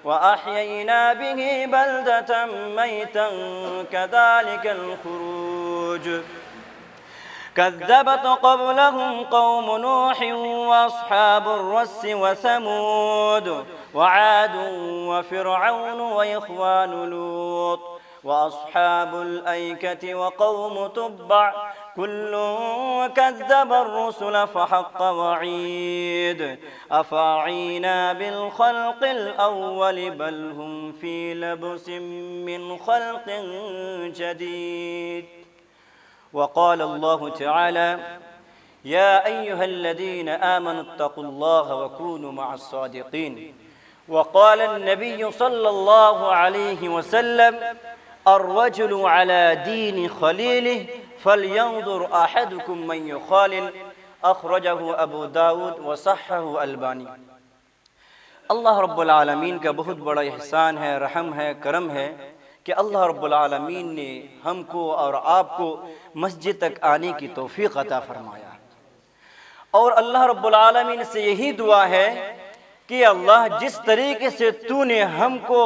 وأحيينا به بلدة ميتا كذلك الخروج كذبت قبلهم قوم نوح وأصحاب الرس وثمود وعاد وفرعون وإخوان لوط وأصحاب الأيكة وقوم تبع كل كذب الرسل فحق وعيد أفعينا بالخلق الأول بل هم في لبس من خلق جديد. وقال الله تعالى يا أيها الذين آمنوا اتقوا الله وكونوا مع الصادقين. وقال النبي صلى الله عليه وسلم الرجل على دين خليله فلينظر أحدكم من يخالل. أخرجه أبو داود وصححه البانی. اللہ رب العالمین کا بہت بڑا احسان ہے، رحم ہے، کرم ہے کہ اللہ رب العالمین نے ہم کو اور آپ کو مسجد تک آنے کی توفیق عطا فرمایا، اور اللہ رب العالمین سے یہی دعا ہے کہ اللہ جس طریقے سے تو نے ہم کو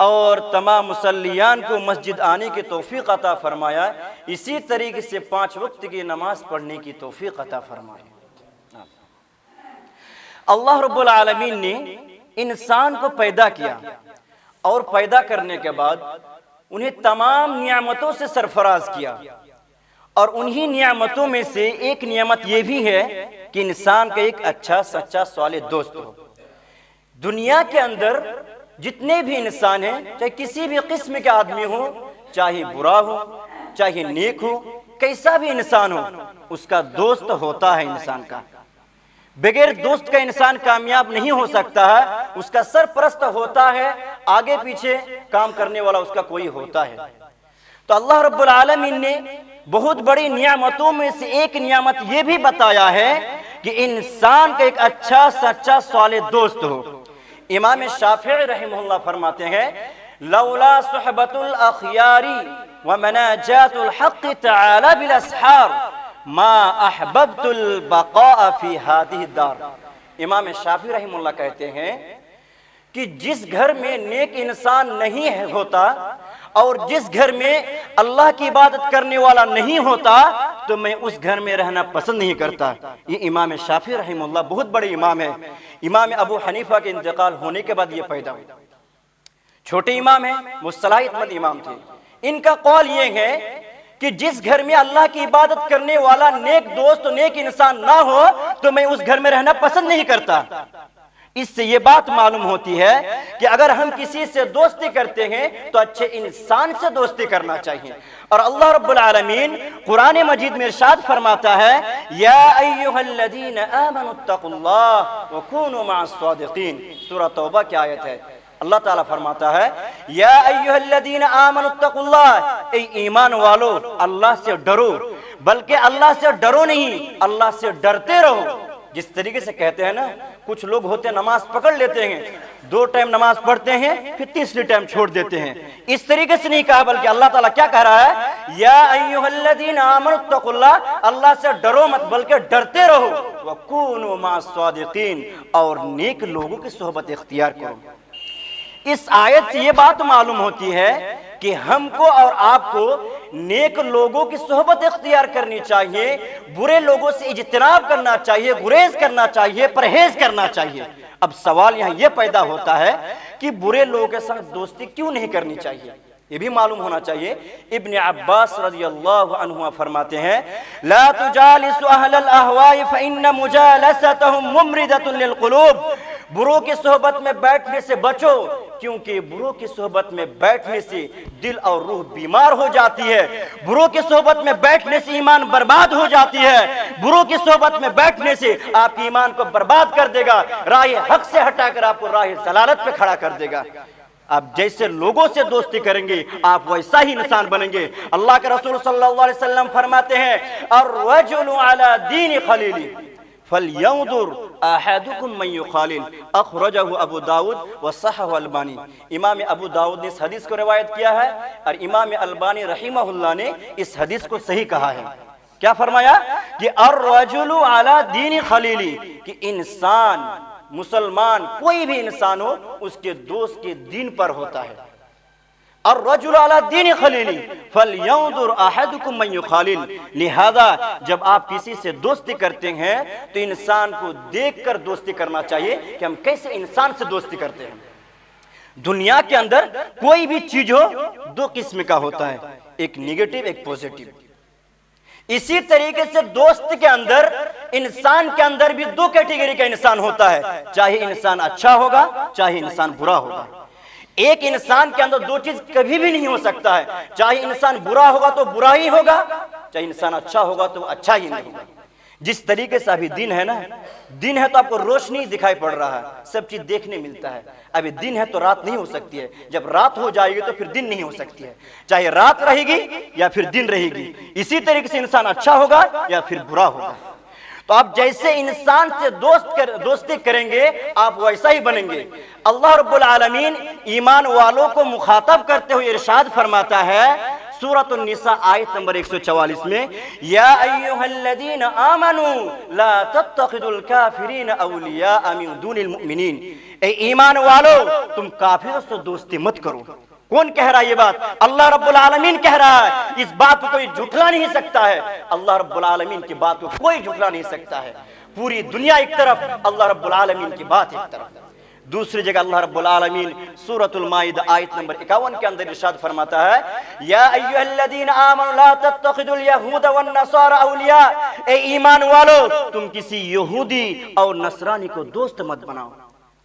اور تمام مصلیان کو مسجد آنے کی توفیق عطا فرمایا، اسی طریقے سے 5 وقت کی نماز پڑھنے کی توفیق عطا فرمایا۔ اللہ رب العالمین نے انسان کو پیدا کیا، اور پیدا کرنے کے بعد انہیں تمام نعمتوں سے سرفراز کیا، اور انہی نعمتوں میں سے ایک نعمت یہ بھی ہے کہ انسان کا ایک اچھا سچا صالح دوست ہو۔ دنیا کے اندر جتنے بھی انسان ہیں، چاہے کسی بھی قسم کے آدمی ہو، چاہے برا ہو چاہے نیک ہو، کیسا بھی انسان ہو، اس کا دوست ہوتا ہے انسان کا۔ بغیر دوست کا انسان کامیاب نہیں ہو سکتا ہے، اس کا سرپرست ہوتا ہے، آگے پیچھے کام کرنے والا اس کا کوئی ہوتا ہے۔ تو اللہ رب العالمین نے بہت بڑی نعمتوں میں سے ایک نعمت یہ بھی بتایا ہے کہ انسان کا ایک اچھا سچا صالح دوست ہو۔ امام شافعی رحمہ اللہ فرماتے ہیں لولا صحبت الاخیار ومناجات الحق تعالی بالاسحار ما احببت البقاء فی هذه الدار۔ امام شافعی رحمہ اللہ کہتے ہیں کہ جس گھر میں نیک انسان نہیں ہوتا اور جس گھر میں اللہ کی عبادت کرنے والا نہیں ہوتا تو میں اس گھر میں رہنا پسند نہیں کرتا۔ یہ امام شافعی رحمہ اللہ بہت بڑے امام ہیں۔ امام ابو حنیفہ کے انتقال ہونے کے بعد یہ پیدا ہوئے، چھوٹے امام ہیں، وہ صلاحیت مند امام تھے۔ ان کا قول یہ ہے کہ جس گھر میں اللہ کی عبادت کرنے والا نیک دوست نیک انسان نہ ہو تو میں اس گھر میں رہنا پسند نہیں کرتا۔ اس سے یہ بات معلوم ہوتی ہے کہ اگر ہم کسی سے دوستی کرتے ہیں تو اچھے انسان سے دوستی کرنا چاہیے۔ اور اللہ رب العالمین قرآن مجید میں ارشاد فرماتا ہے یا ایہا الذین آمنوا اتقوا اللہ وکونوا مع الصادقین، سورہ توبہ کی آیت ہے۔ اللہ تعالیٰ فرماتا ہے یا ایہا الذین آمنوا اتقوا اللہ، اے ایمان والو اللہ سے ڈرو، بلکہ اللہ سے ڈرو نہیں، اللہ سے ڈرتے رہو۔ جس طریقے سے کہتے ہیں نا، کچھ لوگ ہوتے ہیں نماز پکڑ لیتے ہیں، 2 ٹائم نماز پڑھتے ہیں پھر تیسری ٹائم چھوڑ دیتے ہیں، اس طریقے سے نہیں کہا، بلکہ اللہ تعالیٰ کیا کہہ رہا ہے یا ایھا الذین آمنوا اتقوا اللہ، اللہ سے ڈرو مت بلکہ ڈرتے رہو، وکونوا مع الصادقین، اور نیک لوگوں کی صحبت اختیار کرو۔ اس آیت سے یہ بات معلوم ہوتی ہے کہ ہم کو اور آپ کو نیک لوگوں کی صحبت اختیار کرنی چاہیے، برے لوگوں سے اجتناب کرنا چاہیے، گریز کرنا چاہیے، پرہیز کرنا چاہیے۔ اب سوال یہاں یہ پیدا ہوتا ہے کہ برے لوگوں کے ساتھ دوستی کیوں نہیں کرنی چاہیے، یہ بھی معلوم ہونا چاہیے۔ ابن عباس رضی اللہ عنہ فرماتے ہیں لا تجالس اہل الاہواء فإن مجالستهم ممرضة للقلوب، بروں کی صحبت میں بیٹھنے سے بچو، کیونکہ بروں کی صحبت میں بیٹھنے سے دل اور روح بیمار ہو جاتی ہے، بروں کی صحبت میں بیٹھنے سے ایمان برباد ہو جاتی ہے، بروں کی صحبت میں بیٹھنے سے آپ کے ایمان کو برباد کر دے گا، راہ حق سے ہٹا کر آپ کو راہ ضلالت پہ کھڑا کر دے گا۔ آپ جیسے لوگوں سے دوستی کریں گے آپ ویسا ہی انسان بنیں گے۔ اللہ کے رسول صلی اللہ علیہ وسلم فرماتے ہیں الرجل علی دین خلیلہ فَلْيَنْظُرْ أَحَدُكُمْ مَنْ يُخَالِلْ، اخرجہ ابو داود وصححہ البانی۔ امام ابو داود نے اس حدیث کو روایت کیا ہے، اور امام البانی رحمہ اللہ نے اس حدیث کو صحیح کہا ہے۔ کیا فرمایا کہ الرجل علی دین خلیلی، کہ انسان مسلمان کوئی بھی انسان ہو اس کے دوست کے دین پر ہوتا ہے. الرجل علی دین خلیلی فلینظر احدکم من یخالل. لہذا جب آپ کسی سے دوستی کرتے ہیں تو انسان کو دیکھ کر دوستی کرنا چاہیے کہ ہم کیسے انسان سے دوستی کرتے ہیں. دنیا کے اندر کوئی بھی چیز ہو دو قسم کا ہوتا ہے, ایک نیگیٹو ایک پوزیٹو. اسی طریقے سے دوست کے اندر انسان کے اندر بھی دو کیٹیگری کا انسان ہوتا ہے, چاہے انسان اچھا ہوگا چاہے انسان برا ہوگا. ایک انسان کے اندر دو چیز کبھی بھی نہیں ہو سکتا ہے, چاہے انسان برا ہوگا تو برا ہی ہوگا, چاہے انسان اچھا ہوگا تو اچھا ہی نہیں ہوگا. جس طریقے سے ابھی دن ہے نا, دن ہے تو آپ کو روشنی دکھائی پڑ رہا ہے, سب چیز دیکھنے ملتا ہے. ابھی دن ہے تو رات نہیں ہو سکتی ہے, جب رات ہو جائے گی تو پھر دن نہیں ہو سکتی ہے, چاہے رات رہے گی یا پھر دن رہے گی. اسی طریقے سے انسان اچھا ہوگا یا پھر برا ہوگا. تو آپ جیسے انسان سے دوستی کریں گے آپ ویسا ہی بنیں گے. اللہ رب العالمین ایمان والوں کو مخاطب کرتے ہوئے ارشاد فرماتا ہے سورۃ النساء آیت نمبر 144 میں, یا ایھا الذین آمنوا لا تتخذوا الکافرین اولیاء من دون المؤمنین. اے ایمان والو تم کافروں سے دوستی مت کرو. کون کہہ رہا ہے یہ بات؟ اللہ رب العالمین کہہ رہا ہے. اس بات کو کوئی جھٹلا نہیں سکتا ہے, اللہ رب العالمین کی بات کو کوئی جھٹلا نہیں سکتا ہے. پوری دنیا ایک طرف, اللہ رب العالمین کی بات ایک طرف. دوسری جگہ اللہ رب العالمین سورۃ المائدہ آیت نمبر 51 کے اندر ارشاد فرماتا ہے, یا ایھا الذین آمنوا لا تتخذوا اليہود والنصارى اولیاء. اے ایمان والو تم کسی یہودی اور نصرانی کو دوست مت بناؤ.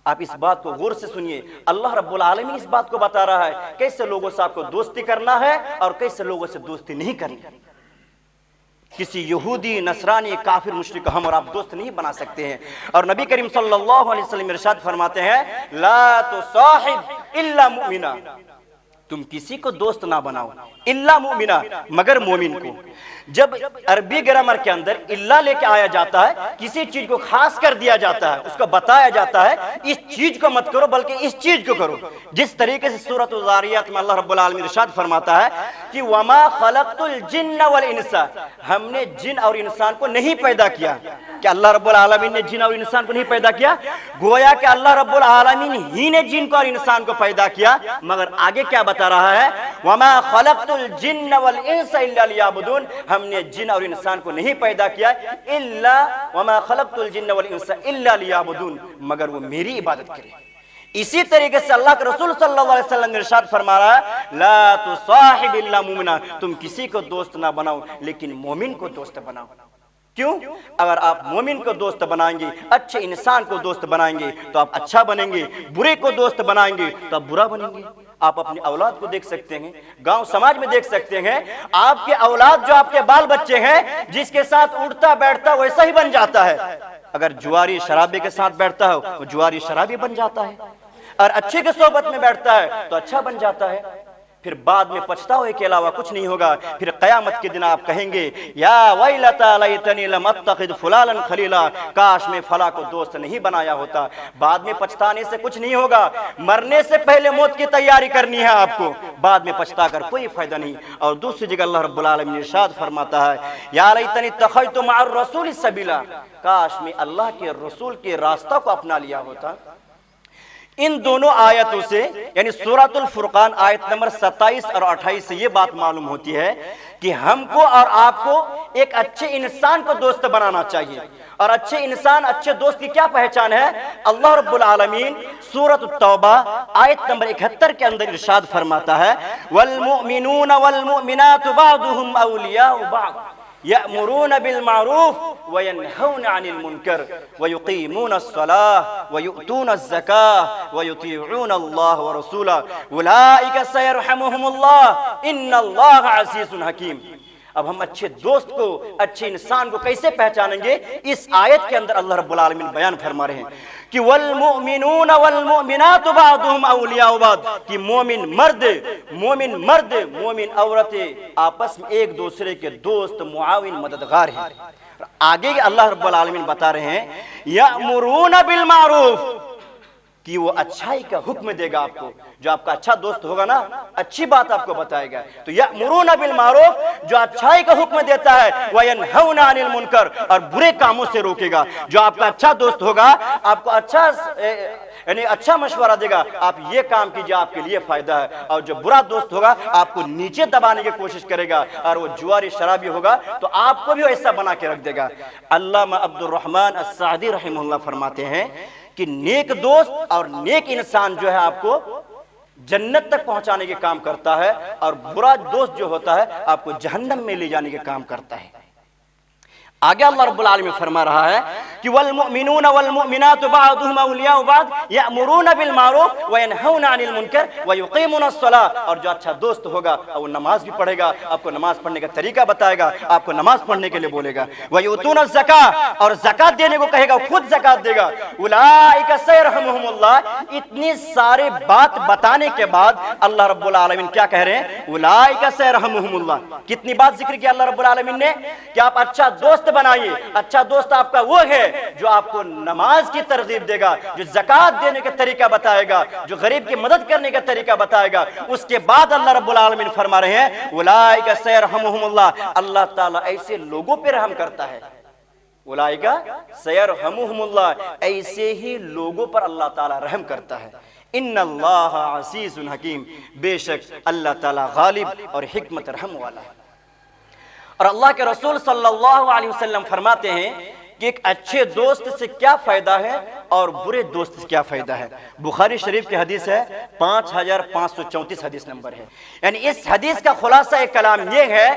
آپ اس بات کو غور سے سنیے, اللہ رب العالمین اس بات کو بتا رہا ہے کیسے لوگوں سے آپ کو دوستی کرنا ہے اور کیسے لوگوں سے دوستی نہیں کرنی. کسی یہودی نصرانی کافر مشرک کو ہم اور آپ دوست نہیں بنا سکتے ہیں. اور نبی کریم صلی اللہ علیہ وسلم ارشاد فرماتے ہیں, لا تصاحب الا مؤمنا. تم کسی کو دوست نہ بناؤ الا مؤمنا, مگر مومن کو. جب عربی گرامر کے اندر الا لے کے آیا جاتا ہے, کسی چیز کو خاص کر دیا جاتا ہے, اس کو بتایا جاتا ہے اس چیز کو مت کرو بلکہ اس چیز کو کرو. جس طریقے سے سورۃ الذاریات میں اللہ رب العالمین ارشاد فرماتا ہے کہ وما خلقت الجن والانس, ہم نے جن اور انسان کو نہیں پیدا کیا. کہ اللہ رب العالمین نے جن اور انسان کو نہیں پیدا کیا, گویا کہ اللہ رب العالمین ہی نے جن کو اور انسان کو پیدا کیا. مگر آگے کیا بتا رہا ہے, وما خلقت الجن والانس الا لیعبدون. ہم نے جن اور انسان کو نہیں پیدا کیا الا وما خلقت الجن والانس الا لیعبدون, مگر وہ میری عبادت کرے. اسی طریقے سے اللہ کے رسول صلی اللہ علیہ وسلم نے ارشاد فرما رہا ہے, لا تصاحب الا مومنا. تم کسی کو دوست نہ بناؤ لیکن مومن کو دوست بناؤ. کیوں؟ اگر آپ مومن کو دوست بنائیں گے, اچھے انسان کو دوست بنائیں گے تو آپ اچھا بنیں گے, برے کو دوست بنائیں گے تو آپ برا بنیں گے. آپ اپنی اولاد کو دیکھ سکتے ہیں, گاؤں سماج میں دیکھ سکتے ہیں, آپ کے اولاد جو آپ کے بال بچے ہیں جس کے ساتھ اٹھتا بیٹھتا ویسا ہی بن جاتا ہے. اگر جواری شرابی کے ساتھ بیٹھتا ہے وہ جواری شرابی بن جاتا ہے, اور اچھے کے صحبت میں بیٹھتا ہے تو اچھا بن جاتا ہے. پھر بعد میں پچھتاوے کے علاوہ کچھ نہیں ہوگا. پھر قیامت کے دن آپ کہیں گے, یا ویلتا لیتنی لم اتخذ فلانا خلیلا, کاش میں فلاں کو دوست نہیں بنایا ہوتا. بعد میں پچھتانے سے کچھ نہیں ہوگا. مرنے سے پہلے موت کی تیاری کرنی ہے آپ کو, بعد میں پچھتا کر کوئی فائدہ نہیں. اور دوسری جگہ اللہ رب العالمین ارشاد فرماتا ہے, یا لیتنی اتخذت مع الرسول سبیلا, کاش میں اللہ کے رسول کے راستہ کو اپنا لیا ہوتا. ان دونوں آیتوں سے یعنی سورۃ الفرقان آیت نمبر 27 اور 28 سے یہ بات معلوم ہوتی ہے کہ ہم کو اور آپ کو ایک اچھے انسان کو دوست بنانا چاہیے. اور اچھے انسان, اچھے دوست کی کیا پہچان ہے؟ اللہ رب العالمین سورۃ التوبہ آیت نمبر 71 کے اندر ارشاد فرماتا ہے, والمؤمنون والمؤمنات بعضهم اولیاء بعض یأمرون بالمعروف وینہون عن المنکر ویقیمون الصلاة ویؤتون الزکاة ویطیعون اللہ ورسولہ اولئک سیرحمهم اللہ ان اللہ عزیز حکیم. اب ہم اچھے دوست کو, اچھے انسان کو کیسے پہچانیں گے؟ اس آیت کے اندر اللہ رب العالمین بیان فرما رہے ہیں کہ والمؤمنون والمؤمنات بعضهم اولیاء بعض, کہ مومن مرد مومن عورتیں آپس میں ایک دوسرے کے دوست معاون مددگار ہیں. آگے اللہ رب العالمین بتا رہے ہیں, یأمرون بالمعروف, کہ وہ اچھائی کا حکم دے گا آپ کو. جو آپ کا اچھا دوست ہوگا نا اچھی بات آپ کو بتائے گا. تو یأمرون بالمعروف جو اچھائی کا حکم دیتا ہے, وینہون عن المنکر اور برے کاموں سے روکے گا. جو آپ کا اچھا دوست ہوگا آپ کو اچھا مشورہ دے گا, آپ یہ کام کیجئے آپ کے لیے فائدہ ہے. اور جو برا دوست ہوگا آپ کو نیچے دبانے کی کوشش کرے گا, اور وہ جواری شرابی ہوگا تو آپ کو بھی ایسا بنا کے رکھ دے گا. علامہ عبد الرحمن السعدی رحمہ اللہ فرماتے ہیں کہ نیک دوست اور نیک انسان جو ہے آپ کو جنت تک پہنچانے کے کام کرتا ہے, اور برا دوست جو ہوتا ہے آپ کو جہنم میں لے جانے کے کام کرتا ہے. آگے اللہ رب العالمین فرما رہا ہے کہ والمؤمنون والمؤمنات بعضهم اولیاء بعض یأمرون بالمعروف وینہون عن المنکر ویقیمون الصلاۃ. اور جو اچھا دوست ہوگا وہ نماز بھی پڑھے گا, آپ کو نماز پڑھنے کا طریقہ بتائے گا, آپ کو نماز پڑھنے کے لیے بولے گا. ویؤتون الزکاۃ اور زکات دینے کو کہے گا, خود زکات دے گا. اولئک سیرحمهم اللہ. اتنی سارے بات بتانے کے بعد اللہ رب العالمین کیا کہہ رہے ہیں؟ اولئک سیرحمهم اللہ. کتنی بات ذکر کیا اللہ رب العالمین نے کہ آپ اچھا دوست بنائیے. اچھا دوست آپ کا وہ ہے جو آپ کو نماز کی ترغیب دے گا, جو زکات دینے کا طریقہ بتائے گا, جو غریب کی مدد کرنے کا طریقہ بتائے گا. اس کے بعد اللہ رب العالمین فرما رہے ہیں اولئک سیرحمهم اللہ. اللہ تعالیٰ ایسے لوگوں پہ رحم کرتا ہے. اولئک سیرحمهم اللہ, ایسے ہی لوگوں پر اللہ تعالیٰ رحم کرتا ہے. ان اللہ عزیز حکیم, بے شک اللہ تعالیٰ غالب اور حکمت رحم والا ہے. اور اللہ کے رسول صلی اللہ علیہ وسلم فرماتے ہیں کہ ایک اچھے دوست سے کیا فائدہ ہے اور برے دوست سے کیا فائدہ ہے. بخاری شریف کی حدیث ہے, 5534 حدیث نمبر ہے. یعنی اس حدیث کا خلاصہ کلام یہ ہے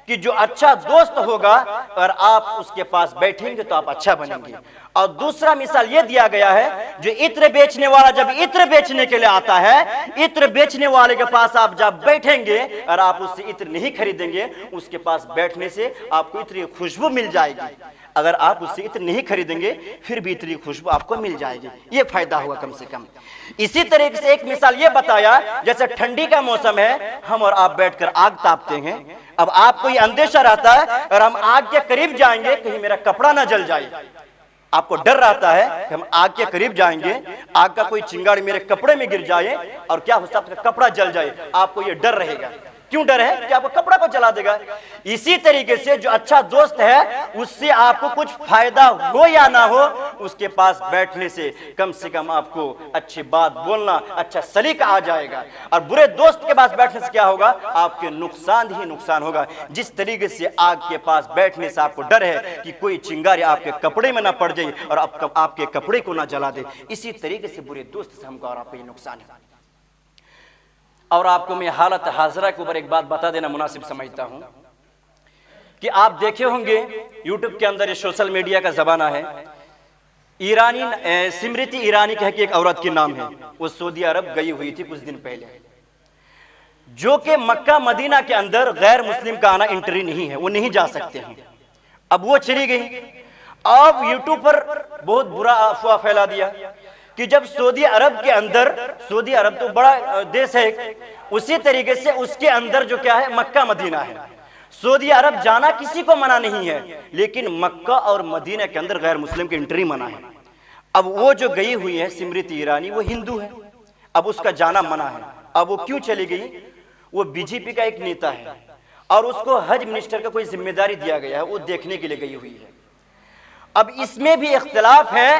کہ جو اچھا دوست ہوگا اور آپ اس کے پاس بیٹھیں گے تو آپ اچھا بنیں گے. اور دوسرا مثال یہ دیا گیا ہے, جو عطر بیچنے والا جب عطر بیچنے کے لیے آتا ہے, عطر بیچنے والے کے پاس آپ جب بیٹھیں گے اور آپ اس سے عطر نہیں خریدیں گے, اس کے پاس بیٹھنے سے آپ کو عطر کی خوشبو مل جائے گی. اگر آپ اس سے عطر نہیں خریدیں گے پھر بھی عطر کی خوشبو آپ کو مل جائے گی. یہ فائدہ ہوگا کم سے کم. اسی طریقے سے ایک مثال یہ بتایا, جیسے ٹھنڈی کا موسم ہے, ہم اور آپ بیٹھ کر آگ تاپتے ہیں. اب آپ کو یہ اندیشہ رہتا ہے اور ہم آگ کے قریب جائیں گے کہیں میرا کپڑا نہ جل جائے. آپ کو ڈر رہتا ہے کہ ہم آگ کے قریب جائیں گے, آگ کا کوئی چنگاڑ میرے کپڑے میں گر جائے اور کیا ہو سکتا ہے کپڑا جل جائے. آپ کو یہ ڈر رہے گا. کیوں ڈر ہے؟ کہ آپ کو کپڑا کو جلا دے گا. اسی طریقے سے جو اچھا دوست ہے اس سے آپ کو کچھ فائدہ ہو یا نہ ہو, اس کے پاس بیٹھنے سے کم آپ کو اچھی بات بولنا, اچھا سلیقہ آ جائے گا. اور برے دوست کے پاس بیٹھنے سے کیا ہوگا؟ آپ کے نقصان ہی نقصان ہوگا. جس طریقے سے آگ کے پاس بیٹھنے سے آپ کو ڈر ہے کہ کوئی چنگاری آپ کے کپڑے میں نہ پڑ جائے اور آپ کے کپڑے کو نہ جلا دے, اسی طریقے سے برے دوست سے ہم کو اور آپ کو یہ نقصان ہے. اور آپ کو میں حالت حاضرہ کے اوپر ایک بات بتا دینا مناسب سمجھتا ہوں کہ آپ دیکھے ہوں گے یوٹیوب کے اندر, یہ سوشل میڈیا کا زمانہ ہے, ایرانی سمرتی ایرانی کہہ کے ایک عورت کے نام ہے, وہ سعودی عرب گئی ہوئی تھی کچھ دن پہلے, جو کہ مکہ مدینہ کے اندر غیر مسلم کا آنا انٹری نہیں ہے, وہ نہیں جا سکتے ہیں. اب وہ چلی گئی. اب یوٹیوب پر بہت برا افواہ پھیلا دیا کہ جب سعودی عرب کے اندر, سعودی عرب تو بڑا دیش ہے, اسی طریقے سے اس کے اندر جو کیا ہے مکہ مدینہ ہے. سعودی عرب جانا کسی کو منع نہیں ہے, لیکن مکہ اور مدینہ کے اندر غیر مسلم کی انٹری منع ہے. اب وہ جو گئی ہوئی ہے سمرتی ایرانی, وہ ہندو ہے, اب اس کا جانا منع ہے. اب وہ کیوں چلی گئی؟ وہ بی جے پی کا ایک نیتا ہے اور اس کو حج منسٹر کا کوئی ذمہ داری دیا گیا ہے, وہ دیکھنے کے لیے گئی ہوئی ہے. اب اس میں بھی اختلاف ہے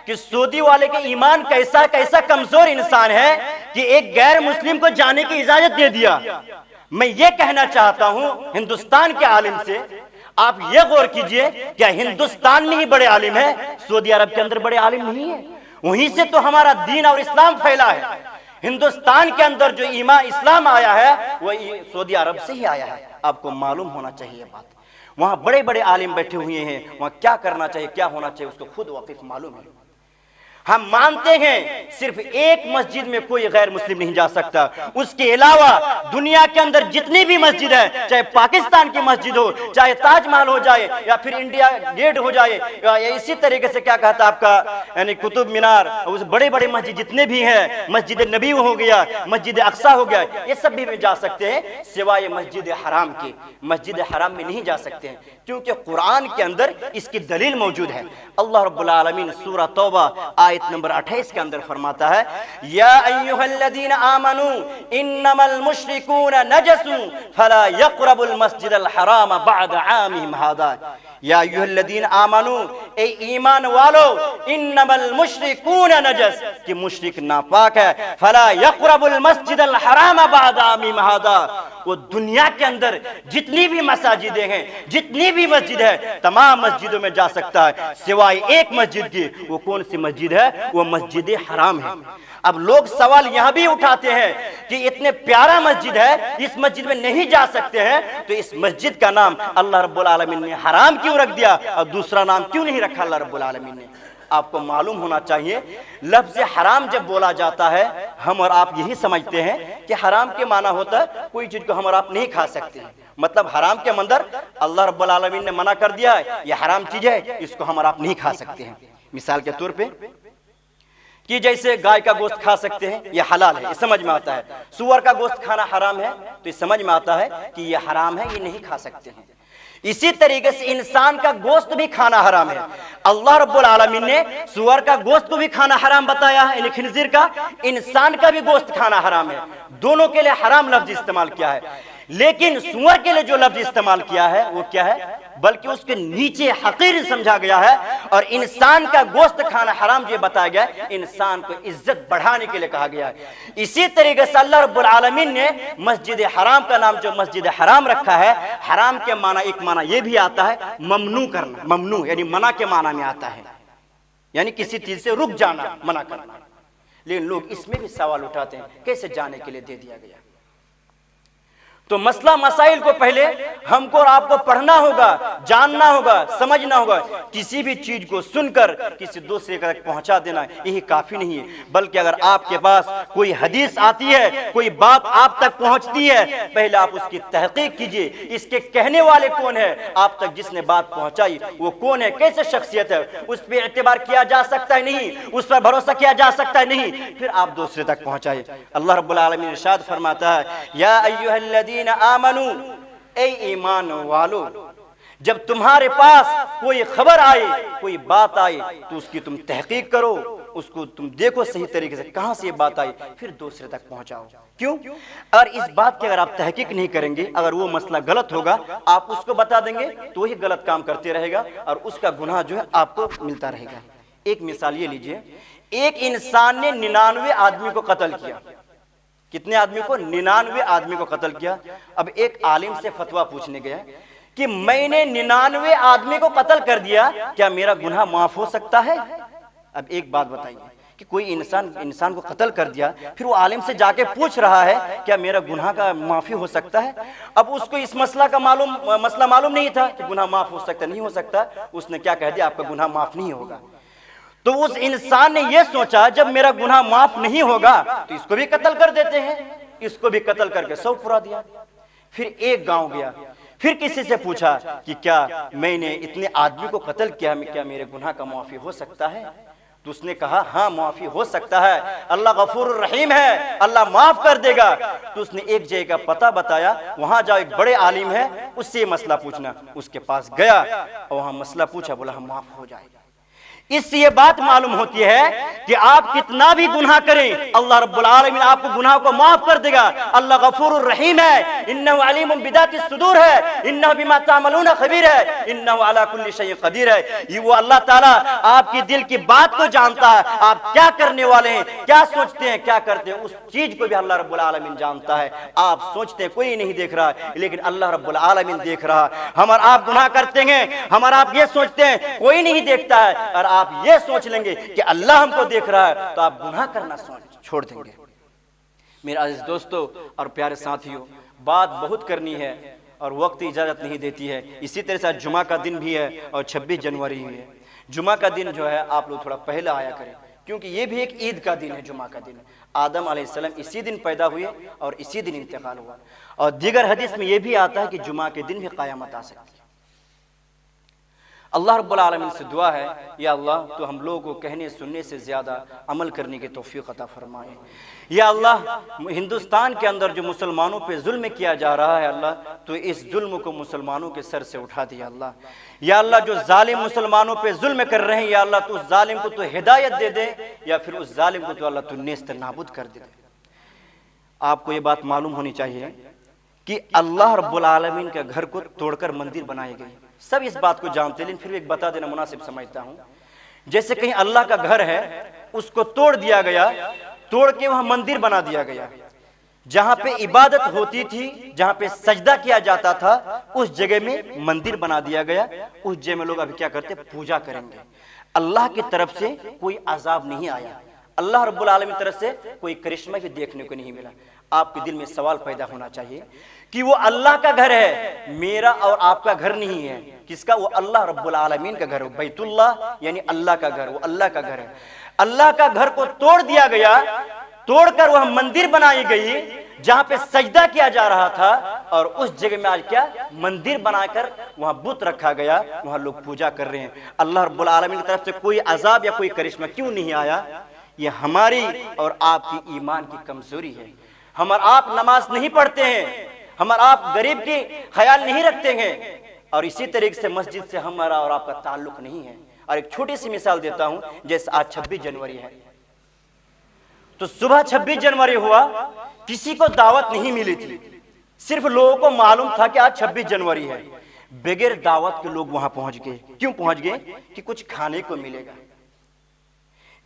کہ سعودی والے کے ایمان کیسا کمزور انسان ہے کہ ایک غیر مسلم کو جانے کی اجازت دے دیا. میں یہ کہنا چاہتا ہوں ہندوستان کے عالم سے, آپ یہ غور کیجئے, کیا ہندوستان میں ہی بڑے عالم ہیں؟ سعودی عرب کے اندر بڑے عالم نہیں ہیں. وہیں سے تو ہمارا دین اور اسلام پھیلا ہے. ہندوستان کے اندر جو ایمان اسلام آیا ہے وہ سعودی عرب سے ہی آیا ہے. آپ کو معلوم ہونا چاہیے بات. وہاں بڑے بڑے عالم بیٹھے ہوئے ہیں, وہاں کیا کرنا چاہیے کیا ہونا چاہیے اس کو خود واقف معلوم ہے. ہم مانتے ہیں صرف ایک مسجد میں کوئی غیر مسلم نہیں جا سکتا, اس کے علاوہ دنیا کے اندر جتنی بھی مسجد ہے, چاہے پاکستان کی مسجد ہو, چاہے تاج محل ہو جائے یا پھر انڈیا گیٹ ہو جائے, یا اسی طریقے سے کیا کہتا آپ کا یعنی قطب مینار, اس بڑے بڑے مسجد جتنے بھی ہیں, مسجد نبی ہو گیا, مسجد اقصی ہو گیا, یہ سب بھی میں جا سکتے ہیں سوائے مسجد حرام کے. مسجد حرام میں نہیں جا سکتے ہیں کیونکہ قرآن کے اندر اس کی دلیل موجود ہے. اللہ رب العالمین سورہ توبہ آیت آیت نمبر 28 کے اندر فرماتا ہے یا ایھا الذین آمنوا انما المشرکون نجس فلا یقربوا المسجد الحرام بعد عامهم ھذا یا ایھا الذین آمنوا اے ایمان والو انما المشرکون نجس کہ مشرک ناپاک ہے فلا یقرب المسجد الحرام بعد عامهم ھذا وہ دنیا کے اندر جتنی بھی مساجدیں ہیں جتنی بھی مسجد ہے تمام مسجدوں میں جا سکتا ہے سوائے ایک مسجد کی وہ کون سی مسجد ہے وہ مسجد حرام ہے اب لوگ سوال یہاں بھی اٹھاتے ہیں کہ اتنے پیارا مسجد ہے اس مسجد میں نہیں جا سکتے ہیں تو اس مسجد کا نام اللہ رب العالمین نے حرام کیوں رکھ دیا اور دوسرا نام کیوں نہیں رکھا اللہ رب العالمین نے آپ کو معلوم ہونا چاہیے لفظ حرام جب بولا جاتا ہے ہم اور آپ یہی سمجھتے ہیں کہ حرام کے معنی ہوتا ہے کوئی چیز کو ہم اور آپ نہیں کھا سکتے ہیں مطلب حرام کے اندر اللہ رب العالمین نے منع کر دیا ہے یہ حرام چیز ہے اس کو ہم اور آپ نہیں کھا سکتے ہیں مثال کے طور پہ کہ جیسے گائے کا گوشت کھا سکتے ہیں یہ حلال ہے یہ سمجھ میں آتا ہے سور کا گوشت کھانا حرام ہے تو یہ سمجھ میں آتا ہے کہ یہ حرام ہے یہ نہیں کھا سکتے ہیں اسی طریقے سے انسان کا گوشت بھی کھانا حرام ہے اللہ رب العالمین نے سور کا گوشت کو بھی کھانا حرام بتایا ہے خنزیر کا انسان کا بھی گوشت کھانا حرام ہے دونوں کے لیے حرام لفظ استعمال کیا ہے لیکن سور کے لیے جو لفظ استعمال کیا ہے وہ کیا ہے بلکہ اس کے نیچے حقیر سمجھا گیا ہے اور انسان کا گوشت کھانا حرام جو بتایا گیا ہے انسان کو عزت بڑھانے کے لیے کہا گیا ہے اسی طریقے سے اللہ رب العالمین نے مسجد حرام کا نام جو مسجد حرام رکھا ہے حرام کے معنی ایک معنی یہ بھی آتا ہے ممنوع کرنا ممنوع یعنی منع کے معنی میں آتا ہے یعنی کسی چیز سے رک جانا منع کرنا لیکن لوگ اس میں بھی سوال اٹھاتے ہیں کیسے جانے کے لیے دے دیا گیا تو مسئلہ مسائل کو پہلے ہم کو اور آپ کو پڑھنا ہوگا جاننا ہوگا سمجھنا ہوگا کسی بھی چیز کو سن کر کسی دوسرے تک پہنچا دینا یہی کافی نہیں ہے بلکہ اگر آپ کے پاس کوئی حدیث آتی ہے کوئی بات آپ تک پہنچتی ہے پہلے آپ اس کی تحقیق کیجئے اس کے کہنے والے کون ہے آپ تک جس نے بات پہنچائی وہ کون ہے کیسے شخصیت ہے اس پہ اعتبار کیا جا سکتا ہے نہیں اس پر بھروسہ کیا جا سکتا ہے نہیں پھر آپ دوسرے تک پہنچائیے اللہ رب العالمین ارشاد فرماتا ہے یا ایھا الذین آمنو اے ایمان والو جب تمہارے پاس کوئی خبر آئے کوئی بات آئے تو اس کی تم تحقیق کرو اس کو تم دیکھو صحیح طریقے سے کہاں سے یہ بات آئی پھر دوسرے تک پہنچاؤ کیوں اور اس بات کی اگر آپ تحقیق نہیں کریں گے اگر وہ مسئلہ غلط ہوگا آپ اس کو بتا دیں گے تو وہی غلط کام کرتے رہے گا اور اس کا گناہ جو ہے آپ کو ملتا رہے گا ایک مثال یہ لیجئے ایک انسان نے 99 آدمی کو قتل کیا کتنے آدمی کو 99 آدمی کو قتل کیا اب ایک عالم سے فتویٰ پوچھنے گیا کہ میں نے 99 آدمی کو قتل کر دیا کیا میرا گناہ معاف ہو سکتا ہے اب ایک بات بتائیے کہ کوئی انسان کو قتل کر دیا پھر وہ عالم سے جا کے پوچھ رہا ہے کیا میرا گناہ کا معافی ہو سکتا ہے اب اس کو اس مسئلہ معلوم نہیں تھا کہ گناہ معاف ہو سکتا نہیں ہو سکتا اس نے کیا کہہ دیا آپ کا گناہ معاف نہیں ہوگا تو اس انسان نے یہ سوچا جب میرا گناہ معاف نہیں ہوگا تو اس کو بھی قتل کر دیتے ہیں اس کو بھی قتل کر کے 100 پورا دیا پھر ایک گاؤں گیا پھر کسی سے پوچھا کہ کیا میں نے اتنے آدمی کو قتل کیا کیا میرے گناہ کا معافی ہو سکتا ہے تو اس نے کہا ہاں معافی ہو سکتا ہے اللہ غفور الرحیم ہے اللہ معاف کر دے گا تو اس نے ایک جگہ کا پتہ بتایا وہاں جاؤ ایک بڑے عالم ہے اس سے یہ مسئلہ پوچھنا اس کے پاس گیا اور وہاں مسئلہ پوچھا بولا ہم معاف ہو جائے گا اس سے یہ بات معلوم ہوتی ہے کہ آپ کتنا بھی گناہ کریں اللہ رب العالمین آپ کو گناہ کو معاف کر دے گا اللہ غفور الرحیم ہے انہ علیم بذات الصدور ہے انہ بما تعملون خبیر ہے انہ علی کل شیء قدیر ہے یہ وہ اللہ تعالیٰ آپ کی دل کی بات کو جانتا ہے آپ کیا کرنے والے ہیں کیا سوچتے ہیں کیا کرتے ہیں اس چیز کو بھی اللہ رب العالمین جانتا ہے آپ سوچتے ہیں کوئی نہیں دیکھ رہا لیکن اللہ رب العالمین دیکھ رہا ہم اور آپ گناہ کرتے ہیں ہم اور آپ یہ سوچتے ہیں کوئی نہیں دیکھتا ہے اور آپ یہ سوچ لیں گے کہ اللہ ہم کو دیکھ رہا ہے تو آپ گناہ کرنا چھوڑ دیں گے میرے عزیز دوستو اور پیارے ساتھیوں بات بہت کرنی ہے اور وقت اجازت نہیں دیتی ہے اسی طرح سے جمعہ کا دن بھی ہے اور 26 جنوری بھی ہے جمعہ کا دن جو ہے آپ لوگ تھوڑا پہلے آیا کریں کیونکہ یہ بھی ایک عید کا دن ہے جمعہ کا دن آدم علیہ السلام اسی دن پیدا ہوئے اور اسی دن انتقال ہوا اور دیگر حدیث میں یہ بھی آتا ہے کہ جمعہ کے دن بھی قیامت آ سکتی ہے اللہ رب العالمین سے دعا ہے یا اللہ تو ہم لوگوں کو کہنے سننے سے زیادہ عمل کرنے کی توفیق عطا فرمائے۔ یا اللہ ہندوستان کے اندر جو مسلمانوں پہ ظلم کیا جا رہا ہے اللہ تو اس ظلم کو مسلمانوں کے سر سے اٹھا دیا اللہ۔ یا اللہ جو ظالم مسلمانوں پہ ظلم کر رہے ہیں یا اللہ تو اس ظالم کو تو ہدایت دے دے یا پھر اس ظالم کو تو اللہ تو نیست نابود کر دے۔ آپ کو یہ بات معلوم ہونی چاہیے کہ اللہ رب العالمین کے گھر کو توڑ کر مندر بنائے گئے، سب اس بات کو جانتے ہیں، لیکن پھر ایک بتا دینا مناسب سمجھتا ہوں۔ جیسے کہیں اللہ کا گھر ہے اس کو توڑ دیا گیا، توڑ کے وہاں مندر بنا دیا گیا، جہاں پہ عبادت ہوتی تھی، جہاں پہ سجدہ کیا جاتا تھا اس جگہ میں مندر بنا دیا گیا، اس جگہ میں لوگ ابھی کیا کرتے پوجا کریں گے۔ اللہ کی طرف سے کوئی عذاب نہیں آیا، اللہ رب العالمین کی طرف سے کوئی کرشمہ بھی دیکھنے کو نہیں ملا۔ آپ کے دل میں سوال پیدا ہونا چاہیے کہ وہ اللہ کا گھر ہے، میرا اور آپ کا گھر نہیں ہے، کس کا؟ وہ اللہ رب العالمین کا گھر ہے، بیت اللہ یعنی اللہ کا گھر، وہ اللہ کا گھر ہے۔ اللہ کا گھر کو توڑ دیا گیا، توڑ کر وہ مندر بنائی گئی جہاں پہ سجدہ کیا جا رہا تھا، اور اس جگہ میں آج کیا مندر بنا کر وہاں بت رکھا گیا، وہاں لوگ پوجا کر رہے ہیں۔ اللہ رب العالمین کی طرف سے کوئی عذاب یا کوئی کرشمہ کیوں نہیں آیا؟ یہ ہماری اور آپ کی ایمان کی کمزوری ہے۔ ہم اور آپ نماز نہیں پڑھتے ہیں، ہم اور آپ غریب کی خیال نہیں رکھتے ہیں، اور اسی طریقے سے مسجد سے ہمارا اور آپ کا تعلق نہیں ہے۔ اور ایک چھوٹی سی مثال دیتا ہوں، جیسے آج 26 جنوری ہے تو صبح 26 جنوری ہوا، کسی کو دعوت نہیں ملی تھی، صرف لوگوں کو معلوم تھا کہ آج 26 جنوری ہے، بغیر دعوت کے لوگ وہاں پہنچ گئے۔ کیوں پہنچ گئے؟ کہ کچھ کھانے کو ملے گا۔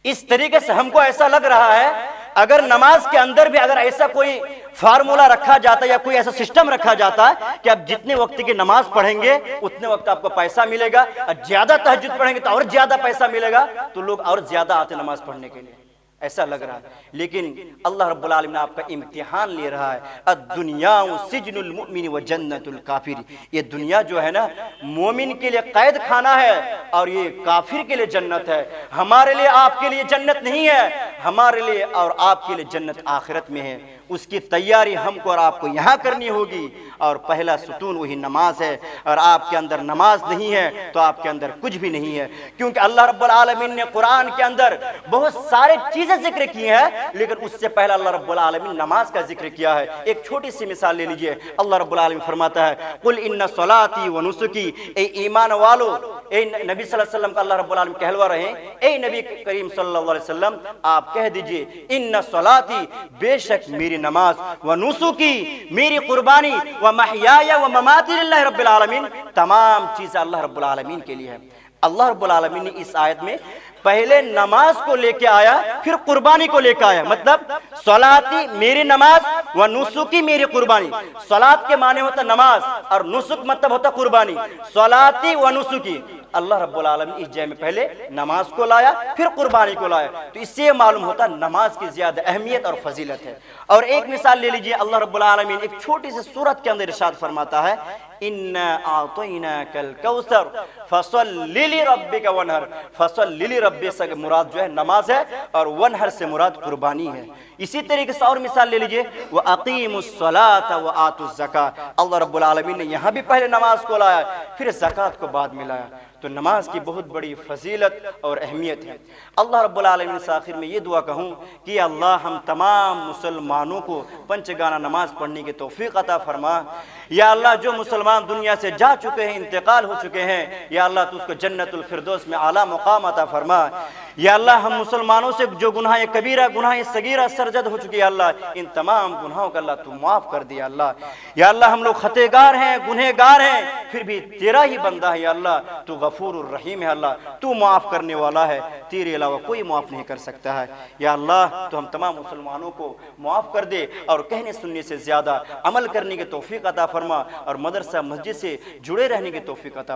اس طریقے سے ہم کو ایسا لگ رہا ہے اگر نماز کے اندر بھی اگر ایسا کوئی فارمولا رکھا جاتا یا کوئی ایسا سسٹم رکھا جاتا ہے کہ آپ جتنے وقت کی نماز پڑھیں گے اتنے وقت آپ کو پیسہ ملے گا، اور زیادہ تہجد پڑھیں گے تو اور زیادہ پیسہ ملے گا، تو لوگ اور زیادہ آتے نماز پڑھنے کے لیے، ایسا لگ رہا ہے۔ لیکن اللہ رب العالمین آپ کا امتحان لے رہا ہے۔ الدنیا سجن المؤمن و جنت الکافر، یہ دنیا جو ہے نا مومن کے لیے قید خانہ ہے اور یہ کافر کے لیے جنت ہے۔ ہمارے لیے آپ کے لیے جنت نہیں ہے، ہمارے لیے اور آپ کے لیے جنت آخرت میں ہے۔ اس کی تیاری ہم کو اور آپ کو یہاں کرنی ہوگی، اور پہلا ستون وہی نماز ہے، اور آپ کے اندر نماز نہیں ہے تو آپ کے اندر کچھ بھی نہیں ہے، کیونکہ اللہ رب العالمین نے قرآن کے اندر بہت سارے چیزیں ذکر کی ہیں، لیکن اس سے پہلا اللہ رب العالمین نماز کا ذکر کیا ہے۔ ایک چھوٹی سی مثال لے لیجئے، اللہ رب العالمین فرماتا ہے قل ان صلاتی و نسکی، اے ایمان والو، اے نبی صلی اللہ علیہ وسلم کا اللہ رب العالمین کہلوا رہے ہیں، اے نبی کریم صلی اللہ علیہ وسلم آپ کہہ دیجئے ان صلاتی، بے شک میری نماز، و نسکی میری قربانی، و محیایا و مماتی للہ رب العالمین، تمام چیزیں اللہ رب العالمین کے لیے ہے۔ اللہ رب العالمین نے اس آیت میں پہلے نماز کو لے کے آیا پھر قربانی کو لے کے آیا، مطلب صلاتی میری نماز و نسکی میری قربانی۔ صلات کے معنی ہوتا نماز اور نسک مطلب ہوتا قربانی، صلاتی و نسکی۔ اللہ رب العالمین اس جگہ میں پہلے نماز کو لایا پھر قربانی کو لایا، تو اس سے معلوم ہوتا نماز کی زیادہ اہمیت اور فضیلت ہے۔ اور ایک مثال لے لیجئے، اللہ رب العالمین ایک چھوٹی سی سورت کے اندر ارشاد فرماتا ہے اِنَّا أَعْطَيْنَاكَ الْكَوْثَرَ فَصَلِّ لِرَبِّكَ وَانْحَرْ، فَصَلِّ لِرَبِّكَ سے مراد جو ہے نماز ہے، اور وانحر سے مراد قربانی ہے۔ اسی طریقے سے اور مثال لے لیجئے وَأَقِيمُوا الصَّلَاةَ وَآتُوا الزَّكَاةَ، اللہ رب العالمین نے یہاں بھی پہلے نماز کو لایا پھر زکوٰۃ کو بعد میں لایا، تو نماز کی بہت بڑی فضیلت اور اہمیت ہے۔ اللہ رب العالمین سے آخر میں یہ دعا کہوں کہ اللہ ہم تمام مسلمانوں کو پنچگانہ نماز پڑھنے کی توفیق عطا فرما۔ یا اللہ جو مسلمان دنیا سے جا چکے ہیں، انتقال ہو چکے ہیں، یا اللہ تو اس کو جنت الفردوس میں اعلیٰ مقام عطا فرما۔ یا اللہ ہم مسلمانوں سے جو گناہ کبیرہ گناہ صغیرہ سرزد ہو چکی ہے اللہ ان تمام گناہوں کا اللہ تو معاف کر دیا اللہ۔ یا اللہ ہم لوگ خطیگار ہیں، گنہگار ہیں، پھر بھی تیرا ہی بندہ ہے یا اللہ، تو غفور الرحیم ہے اللہ، تو معاف کرنے والا ہے، تیرے علاوہ کوئی معاف نہیں کر سکتا ہے۔ یا اللہ تو ہم تمام مسلمانوں کو معاف کر دے، اور کہنے سننے سے زیادہ عمل کرنے کی توفیق عطا فرما، اور مدرسہ مسجد سے جڑے رہنے کی توفیق عطا